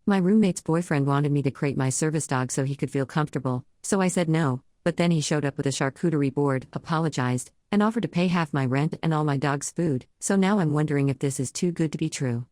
My roommate's boyfriend wanted me to crate my service dog so he could feel comfortable, so I said no, but then he showed up with a charcuterie board, apologized, and offered to pay half my rent and all my dog's food, so now I'm wondering if this is too good to be true.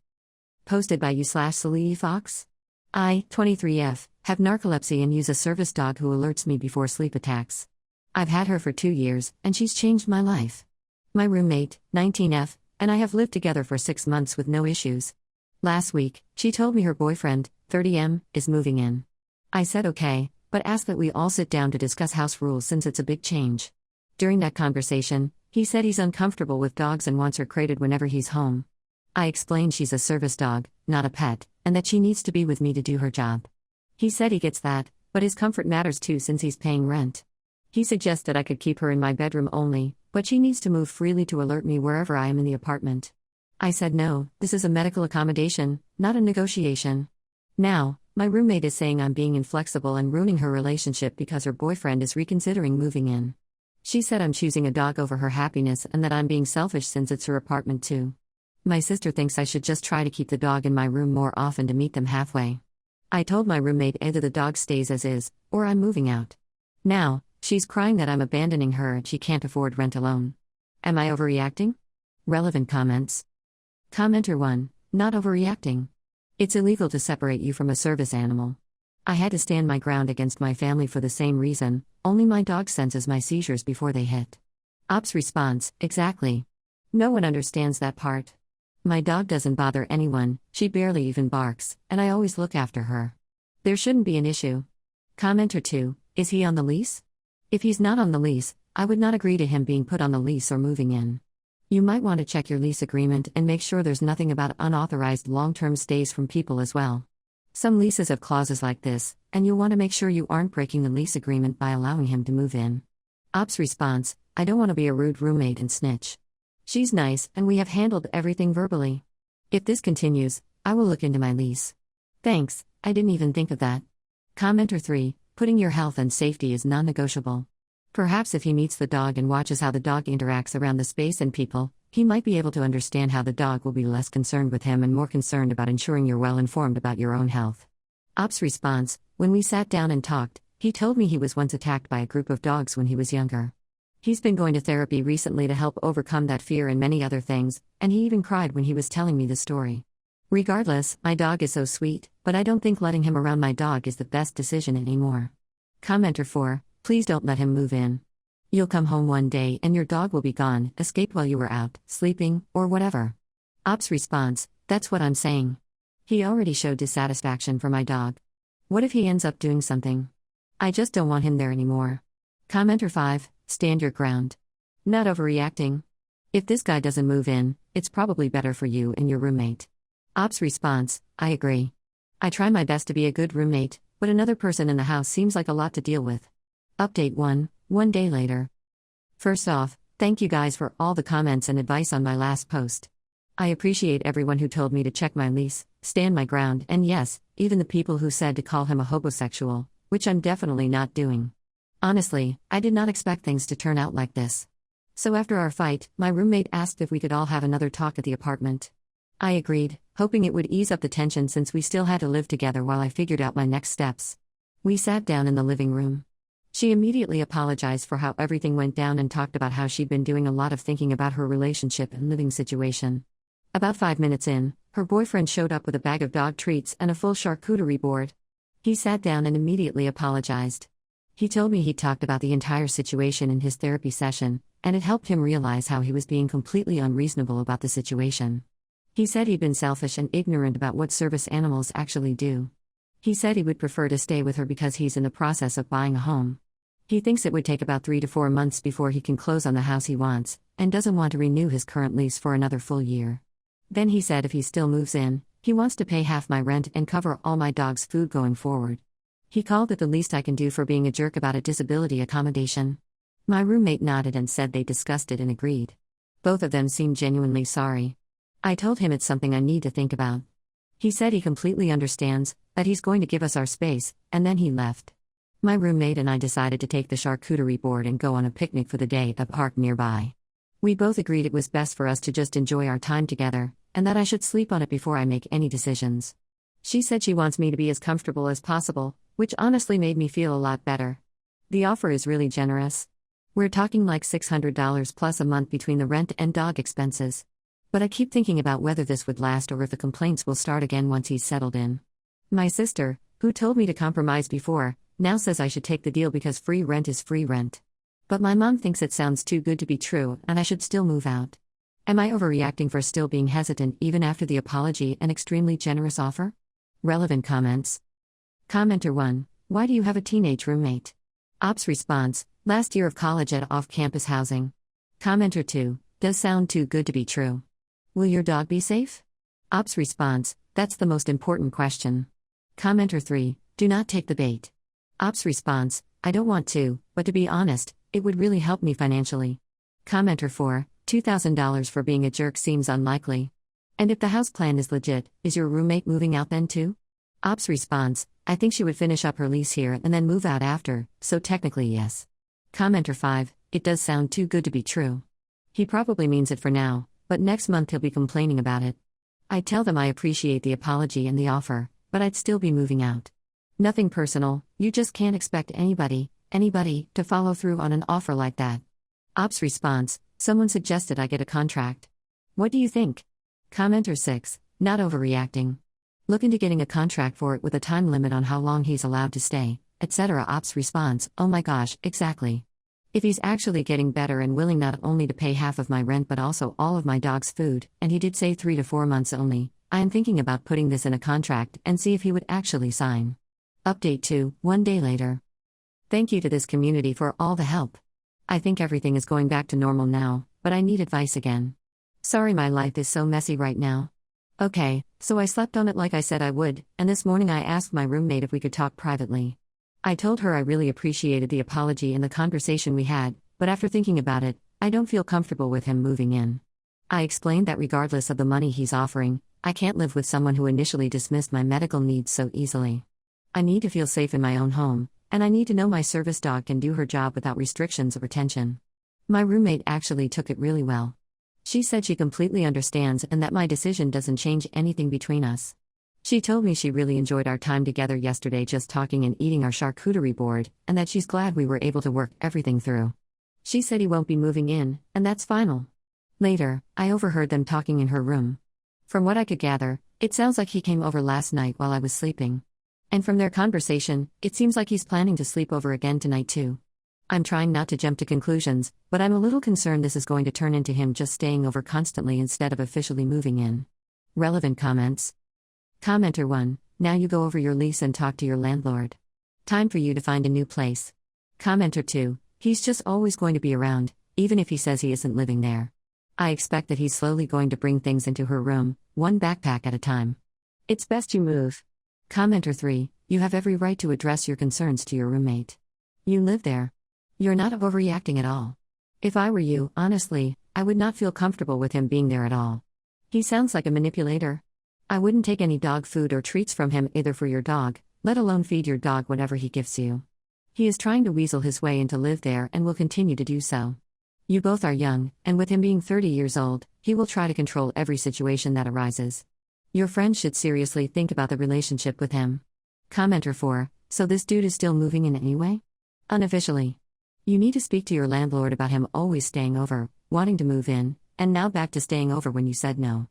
Posted by you/Celiifox. I, 23F, have narcolepsy and use a service dog who alerts me before sleep attacks. I've had her for 2 years, and she's changed my life. My roommate, 19F, and I have lived together for 6 months with no issues. Last week, she told me her boyfriend, 30M, is moving in. I said okay, but asked that we all sit down to discuss house rules since it's a big change. During that conversation, he said he's uncomfortable with dogs and wants her crated whenever he's home. I explained she's a service dog, not a pet, and that she needs to be with me to do her job. He said he gets that, but his comfort matters too since he's paying rent. He suggested I could keep her in my bedroom only, but she needs to move freely to alert me wherever I am in the apartment. I said no, this is a medical accommodation, not a negotiation. Now, my roommate is saying I'm being inflexible and ruining her relationship because her boyfriend is reconsidering moving in. She said I'm choosing a dog over her happiness and that I'm being selfish since it's her apartment too. My sister thinks I should just try to keep the dog in my room more often to meet them halfway. I told my roommate either the dog stays as is, or I'm moving out. Now, she's crying that I'm abandoning her and she can't afford rent alone. Am I overreacting? Relevant comments. Commenter 1, not overreacting. It's illegal to separate you from a service animal. I had to stand my ground against my family for the same reason, only my dog senses my seizures before they hit. Ops response, exactly. No one understands that part. My dog doesn't bother anyone, she barely even barks, and I always look after her. There shouldn't be an issue. Commenter 2, is he on the lease? If he's not on the lease, I would not agree to him being put on the lease or moving in. You might want to check your lease agreement and make sure there's nothing about unauthorized long-term stays from people as well. Some leases have clauses like this, and you'll want to make sure you aren't breaking the lease agreement by allowing him to move in. Ops response, I don't want to be a rude roommate and snitch. She's nice, and we have handled everything verbally. If this continues, I will look into my lease. Thanks, I didn't even think of that. Commenter 3, putting your health and safety is non-negotiable. Perhaps if he meets the dog and watches how the dog interacts around the space and people, he might be able to understand how the dog will be less concerned with him and more concerned about ensuring you're well informed about your own health. Ops response, when we sat down and talked, he told me he was once attacked by a group of dogs when he was younger. He's been going to therapy recently to help overcome that fear and many other things, and he even cried when he was telling me the story. Regardless, my dog is so sweet, but I don't think letting him around my dog is the best decision anymore. Commenter 4, please don't let him move in. You'll come home one day and your dog will be gone, escaped while you were out, sleeping, or whatever. Ops response, that's what I'm saying. He already showed dissatisfaction for my dog. What if he ends up doing something? I just don't want him there anymore. Commenter 5, stand your ground. Not overreacting. If this guy doesn't move in, it's probably better for you and your roommate. Ops response, I agree. I try my best to be a good roommate, but another person in the house seems like a lot to deal with. Update 1 day later. First off, thank you guys for all the comments and advice on my last post. I appreciate everyone who told me to check my lease, stand my ground, and yes, even the people who said to call him a homosexual, which I'm definitely not doing. Honestly, I did not expect things to turn out like this. So after our fight, my roommate asked if we could all have another talk at the apartment. I agreed, hoping it would ease up the tension since we still had to live together while I figured out my next steps. We sat down in the living room. She immediately apologized for how everything went down and talked about how she'd been doing a lot of thinking about her relationship and living situation. About 5 minutes in, her boyfriend showed up with a bag of dog treats and a full charcuterie board. He sat down and immediately apologized. He told me he talked about the entire situation in his therapy session, and it helped him realize how he was being completely unreasonable about the situation. He said he'd been selfish and ignorant about what service animals actually do. He said he would prefer to stay with her because he's in the process of buying a home. He thinks it would take about 3 to 4 months before he can close on the house he wants, and doesn't want to renew his current lease for another full year. Then he said if he still moves in, he wants to pay half my rent and cover all my dog's food going forward. He called it the least I can do for being a jerk about a disability accommodation. My roommate nodded and said they discussed it and agreed. Both of them seemed genuinely sorry. I told him it's something I need to think about. He said he completely understands, that he's going to give us our space, and then he left. My roommate and I decided to take the charcuterie board and go on a picnic for the day at a park nearby. We both agreed it was best for us to just enjoy our time together, and that I should sleep on it before I make any decisions. She said she wants me to be as comfortable as possible, which honestly made me feel a lot better. The offer is really generous. We're talking like $600 plus a month between the rent and dog expenses. But I keep thinking about whether this would last or if the complaints will start again once he's settled in. My sister, who told me to compromise before, now says I should take the deal because free rent is free rent. But my mom thinks it sounds too good to be true and I should still move out. Am I overreacting for still being hesitant even after the apology and extremely generous offer? Relevant comments. Commenter 1. Why do you have a teenage roommate? Ops response. Last year of college at off-campus housing. Commenter 2. Does sound too good to be true. Will your dog be safe? Ops response. That's the most important question. Commenter 3. Do not take the bait. Ops response. I don't want to, but to be honest, it would really help me financially. Commenter 4. $2,000 for being a jerk seems unlikely. And if the house plan is legit, is your roommate moving out then too? Ops response. I think she would finish up her lease here and then move out after, so technically yes. Commenter 5. It does sound too good to be true. He probably means it for now, but next month he'll be complaining about it. I tell them I appreciate the apology and the offer, but I'd still be moving out. Nothing personal, you just can't expect anybody, to follow through on an offer like that. Ops response. Someone suggested I get a contract. What do you think? Commenter 6. Not overreacting. Look into getting a contract for it with a time limit on how long he's allowed to stay, etc. Ops response. Oh my gosh, exactly. If he's actually getting better and willing not only to pay half of my rent but also all of my dog's food, and he did say 3 to 4 months only, I am thinking about putting this in a contract and see if he would actually sign. Update 2, 1 day later. Thank you to this community for all the help. I think everything is going back to normal now, but I need advice again. Sorry my life is so messy right now. Okay, so I slept on it like I said I would, and this morning I asked my roommate if we could talk privately. I told her I really appreciated the apology and the conversation we had, but after thinking about it, I don't feel comfortable with him moving in. I explained that regardless of the money he's offering, I can't live with someone who initially dismissed my medical needs so easily. I need to feel safe in my own home, and I need to know my service dog can do her job without restrictions or tension. My roommate actually took it really well. She said she completely understands and that my decision doesn't change anything between us. She told me she really enjoyed our time together yesterday just talking and eating our charcuterie board, and that she's glad we were able to work everything through. She said he won't be moving in, and that's final. Later, I overheard them talking in her room. From what I could gather, it sounds like he came over last night while I was sleeping. And from their conversation, it seems like he's planning to sleep over again tonight too. I'm trying not to jump to conclusions, but I'm a little concerned this is going to turn into him just staying over constantly instead of officially moving in. Relevant comments. Commenter 1. Now you go over your lease and talk to your landlord. Time for you to find a new place. Commenter 2. He's just always going to be around, even if he says he isn't living there. I expect that he's slowly going to bring things into her room, one backpack at a time. It's best you move. Commenter 3. You have every right to address your concerns to your roommate. You live there. You're not overreacting at all. If I were you, honestly, I would not feel comfortable with him being there at all. He sounds like a manipulator. I wouldn't take any dog food or treats from him either for your dog, let alone feed your dog whatever he gives you. He is trying to weasel his way in to live there and will continue to do so. You both are young, and with him being 30 years old, he will try to control every situation that arises. Your friends should seriously think about the relationship with him. Commenter 4. So this dude is still moving in anyway? Unofficially. You need to speak to your landlord about him always staying over, wanting to move in, and now back to staying over when you said no.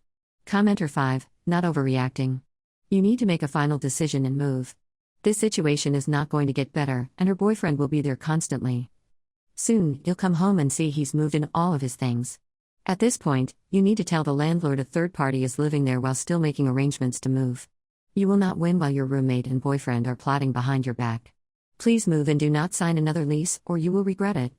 Commenter 5. Not overreacting. You need to make a final decision and move. This situation is not going to get better, and her boyfriend will be there constantly. Soon, you'll come home and see he's moved in all of his things. At this point, you need to tell the landlord a third party is living there while still making arrangements to move. You will not win while your roommate and boyfriend are plotting behind your back. Please move and do not sign another lease, or you will regret it.